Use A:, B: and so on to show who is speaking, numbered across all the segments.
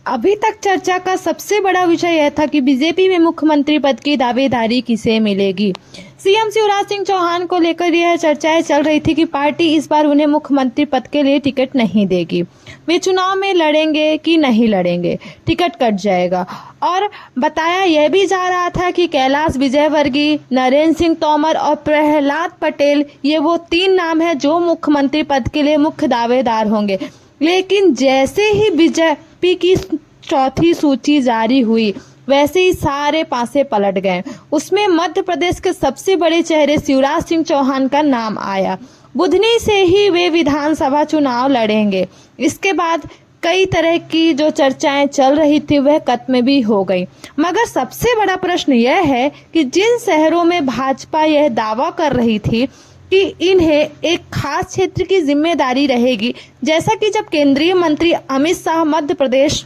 A: अभी तक चर्चा का सबसे बड़ा विषय यह था कि बीजेपी में मुख्यमंत्री पद की दावेदारी किसे मिलेगी। सीएम शिवराज सिंह चौहान को लेकर यह चर्चाएं चल रही थी कि पार्टी इस बार उन्हें मुख्यमंत्री पद के लिए टिकट नहीं देगी, वे चुनाव में लड़ेंगे कि नहीं लड़ेंगे, टिकट कट जाएगा। और बताया यह भी जा रहा था कि कैलाश विजयवर्गीय, नरेंद्र सिंह तोमर और प्रहलाद पटेल, ये वो 3 नाम हैं जो मुख्यमंत्री पद के लिए मुख्य दावेदार होंगे। लेकिन जैसे ही बीजेपी की चौथी सूची जारी हुई, वैसे ही सारे पासे पलट गए। उसमें मध्य प्रदेश के सबसे बड़े चेहरे शिवराज सिंह चौहान का नाम आया। बुधनी से ही वे विधानसभा चुनाव लड़ेंगे। इसके बाद कई तरह की जो चर्चाएं चल रही थी वह खत्म भी हो गई। मगर सबसे बड़ा प्रश्न यह है कि जिन शहरों में भाजपा यह दावा कर रही थी कि इन्हें एक खास क्षेत्र की जिम्मेदारी रहेगी, जैसा कि जब केंद्रीय मंत्री अमित शाह मध्य प्रदेश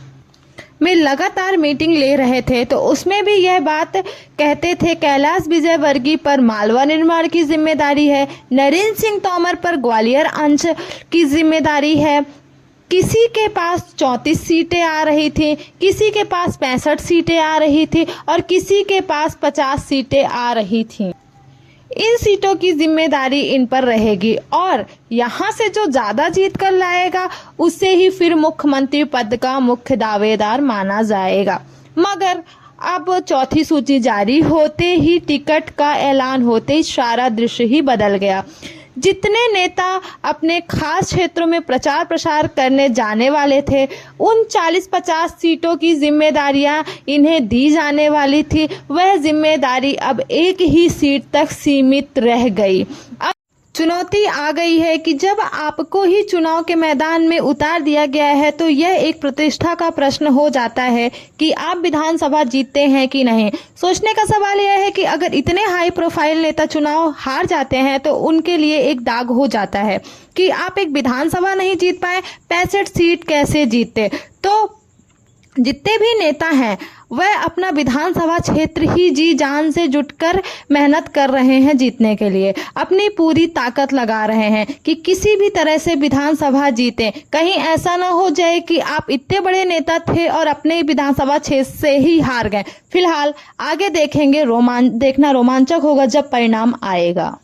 A: में लगातार मीटिंग ले रहे थे तो उसमें भी यह बात कहते थे, कैलाश विजयवर्गीय पर मालवा निर्माण की जिम्मेदारी है, नरेंद्र सिंह तोमर पर ग्वालियर अंचल की जिम्मेदारी है। किसी के पास 34 सीटें आ रही थी, किसी के पास 65 सीटें आ रही थी और किसी के पास 50 सीटें आ रही थी। इन सीटों की जिम्मेदारी इन पर रहेगी और यहाँ से जो ज्यादा जीत कर लाएगा उसे ही फिर मुख्यमंत्री पद का मुख्य दावेदार माना जाएगा। मगर अब चौथी सूची जारी होते ही, टिकट का ऐलान होते ही सारा दृश्य ही बदल गया। जितने नेता अपने खास क्षेत्रों में प्रचार प्रसार करने जाने वाले थे, उन 40-50 सीटों की जिम्मेदारियां इन्हें दी जाने वाली थी, वह जिम्मेदारी अब एक ही सीट तक सीमित रह गई। अब चुनौती आ गई है कि जब आपको ही चुनाव के मैदान में उतार दिया गया है तो यह एक प्रतिष्ठा का प्रश्न हो जाता है कि आप विधानसभा जीतते हैं कि नहीं। सोचने का सवाल यह है कि अगर इतने हाई प्रोफाइल नेता चुनाव हार जाते हैं तो उनके लिए एक दाग हो जाता है कि आप एक विधानसभा नहीं जीत पाए, 65 सीट कैसे जीतते। तो जितने भी नेता हैं वह अपना विधानसभा क्षेत्र ही जी जान से जुटकर मेहनत कर रहे हैं जीतने के लिए, अपनी पूरी ताकत लगा रहे हैं कि किसी भी तरह से विधानसभा जीतें। कहीं ऐसा ना हो जाए कि आप इतने बड़े नेता थे और अपने विधानसभा क्षेत्र से ही हार गए। फिलहाल आगे देखेंगे, देखना रोमांचक होगा जब परिणाम आएगा।